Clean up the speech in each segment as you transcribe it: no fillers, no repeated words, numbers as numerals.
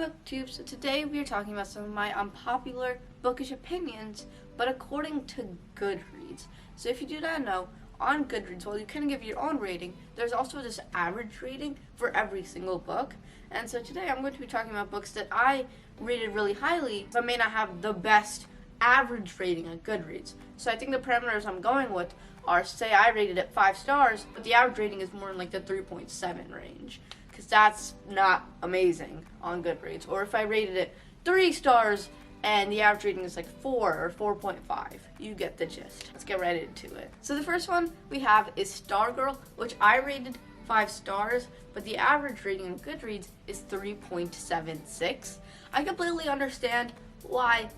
BookTube. So today we are talking about some of my unpopular bookish opinions, but according to Goodreads. So if you do not know, on Goodreads, while you can give your own rating, there's also this average rating for every single book. And so today I'm going to be talking about books that I rated really highly, but may not have the best average rating on Goodreads. So I think the parameters I'm going with are, say I rated it 5 stars, but the average rating is more in like the 3.7 range, because that's not amazing on Goodreads. Or if I rated it 3 stars and the average rating is like 4 or 4.5, you get the gist. Let's get right into it. So the first one we have is Stargirl, which I rated 5 stars, but the average rating on Goodreads is 3.76. I completely understand why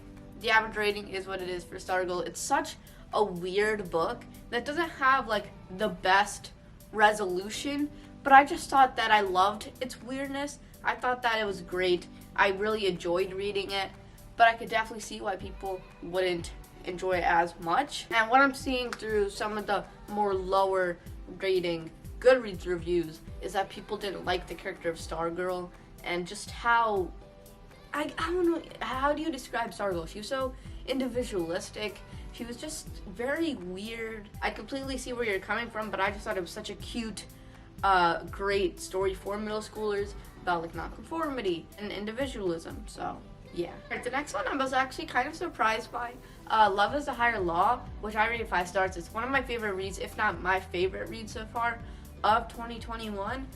the average rating is what it is for Stargirl. It's such a weird book that doesn't have like the best resolution, but I just thought that I loved its weirdness. I thought that it was great. I really enjoyed reading it, but I could definitely see why people wouldn't enjoy it as much. And what I'm seeing through some of the more lower rating Goodreads reviews is that people didn't like the character of Stargirl and just how, I don't know, how do you describe Stargirl? She was so individualistic. She was just very weird. I completely see where you're coming from, but I just thought it was such a cute, great story for middle schoolers about like nonconformity and individualism. So yeah. Alright, the next one I was actually kind of surprised by. Love is a Higher Law, which I rated 5 stars. It's one of my favorite reads, if not my favorite read so far of 2021.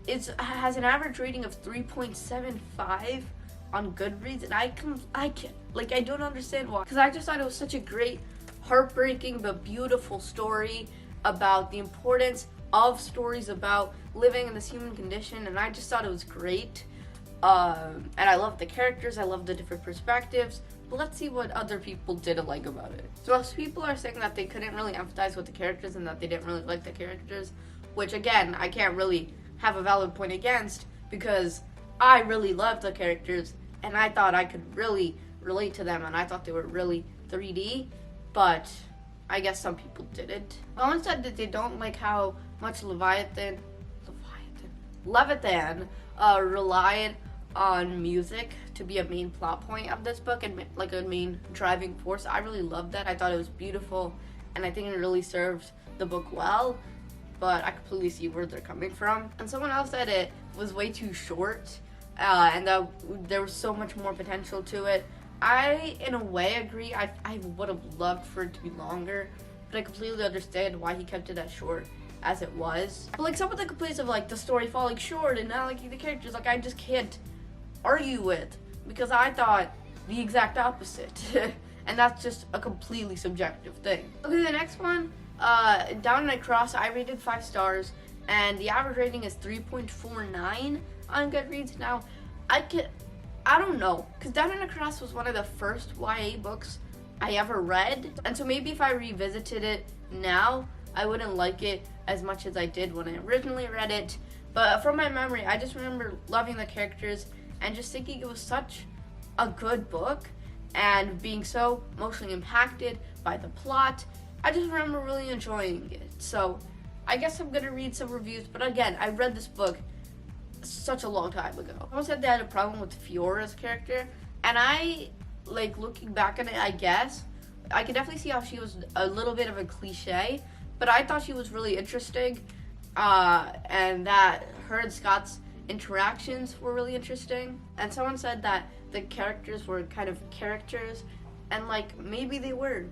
It has an average rating of 3.75 on Goodreads, and I don't understand why, because I just thought it was such a great, heartbreaking but beautiful story about the importance of stories about living in this human condition, and I just thought it was great. And I love the characters, I love the different perspectives, but let's see what other people didn't like about it. So most people are saying that they couldn't really empathize with the characters and that they didn't really like the characters, which again, I can't really have a valid point against, because I really loved the characters and I thought I could really relate to them and I thought they were really 3D, but I guess some people didn't. Someone said that they don't like how much Leviathan relied on music to be a main plot point of this book and like a main driving force. I really loved that. I thought it was beautiful and I think it really served the book well, but I completely see where they're coming from. And someone else said it was way too short and that there was so much more potential to it. I, in a way, agree. I would have loved for it to be longer, but I completely understand why he kept it as short as it was. But like some of the complaints of like the story falling short and not liking the characters, like I just can't argue with, because I thought the exact opposite. And that's just a completely subjective thing. Okay, the next one, Down and Across, I rated 5 stars, and the average rating is 3.49 on Goodreads. Now, I don't know, because Down and Across was one of the first YA books I ever read, and so maybe if I revisited it now, I wouldn't like it as much as I did when I originally read it. But from my memory, I just remember loving the characters and just thinking it was such a good book and being so emotionally impacted by the plot. I just remember really enjoying it. So I guess I'm gonna read some reviews, but again, I read this book such a long time ago. Someone said they had a problem with Fiora's character, and I, like, looking back on it, I guess I could definitely see how she was a little bit of a cliche, but I thought she was really interesting, and that her and Scott's interactions were really interesting. And someone said that the characters were kind of characters, and like maybe they were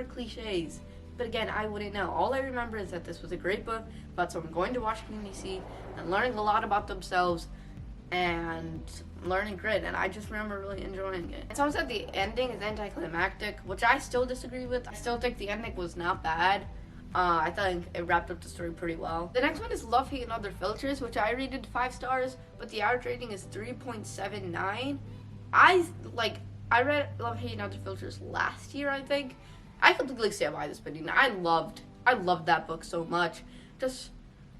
cliches, but again, I wouldn't know. All I remember is that this was a great book about someone going to Washington DC and learning a lot about themselves and learning grit, and I just remember really enjoying it. And someone said the ending is anticlimactic, which I still disagree with. I still think the ending was not bad. I think it wrapped up the story pretty well. The next one is Love, Hate, and Other Filters, which I rated 5 stars, but the average rating is 3.79. I read Love, Hate, and Other Filters last year, I think. I completely stand by this opinion. I loved that book so much.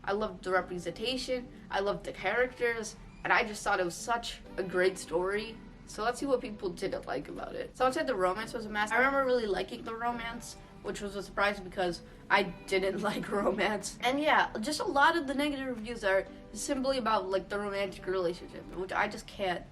I loved the representation, I loved the characters, and I just thought it was such a great story. So let's see what people didn't like about it. Someone said the romance was a mess. I remember really liking the romance, which was a surprise because I didn't like romance. And yeah, just a lot of the negative reviews are simply about like the romantic relationship, which I just can't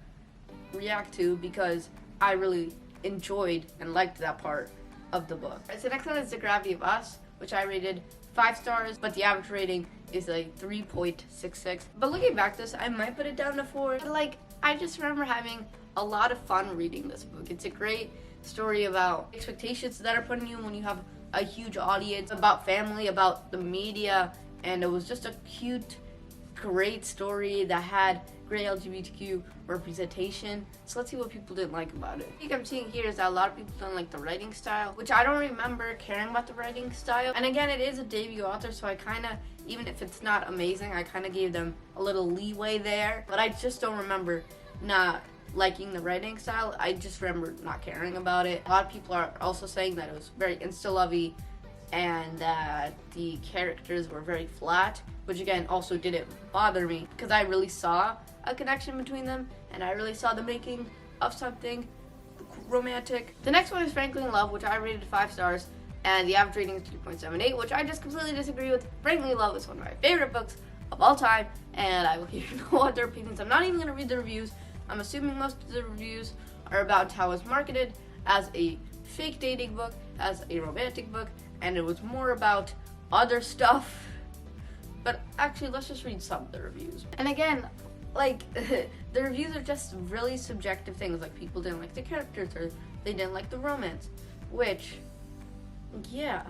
react to because I really enjoyed and liked that part of the book. So the next one is The Gravity of Us, which I rated 5 stars, but the average rating is like 3.66. But looking back at this, I might put it down to 4. But like, I just remember having a lot of fun reading this book. It's a great story about expectations that are put on you when you have a huge audience, about family, about the media, and it was just a cute, great story that had great LGBTQ representation. So let's see what people didn't like about it. I think I'm seeing here is that a lot of people don't like the writing style, which I don't remember caring about the writing style. And again, it is a debut author, so I kind of, even if it's not amazing, I kind of gave them a little leeway there. But I just don't remember not liking the writing style. I just remember not caring about it. A lot of people are also saying that it was very insta-lovey and that the characters were very flat, which again also didn't bother me because I really saw a connection between them and I really saw the making of something romantic. The next one is Frankly in Love, which I rated 5 stars, and the average rating is 3.78, which I just completely disagree with. Frankly in Love is one of my favorite books of all time, and I will hear no other opinions. I'm not even going to read the reviews. I'm assuming most of the reviews are about how it's marketed as a fake dating book, as a romantic book, and it was more about other stuff. But actually, let's just read some of the reviews. And again, like, the reviews are just really subjective things. Like, people didn't like the characters or they didn't like the romance, which, yeah,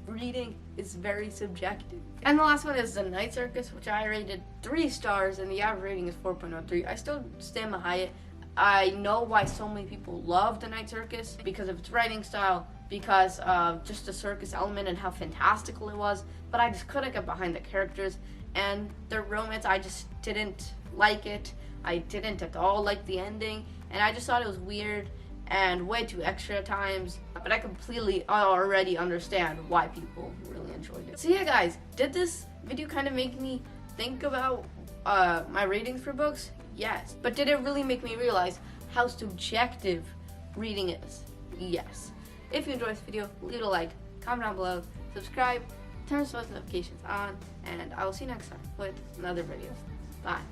reading is very subjective. And the last one is The Night Circus, which I rated 3 stars and the average rating is 4.03. I still stand behind it. I know why so many people love The Night Circus, because of its writing style, because of just the circus element and how fantastical it was, but I just couldn't get behind the characters and the romance. I just didn't like it. I didn't at all like the ending, and I just thought it was weird and way too extra at times, but I completely already understand why people really enjoyed it. So yeah guys, did this video kind of make me think about my ratings for books? Yes. But did it really make me realize how subjective reading is? Yes. If you enjoyed this video, leave a like, comment down below, subscribe, turn post notifications on, and I will see you next time with another video. Bye.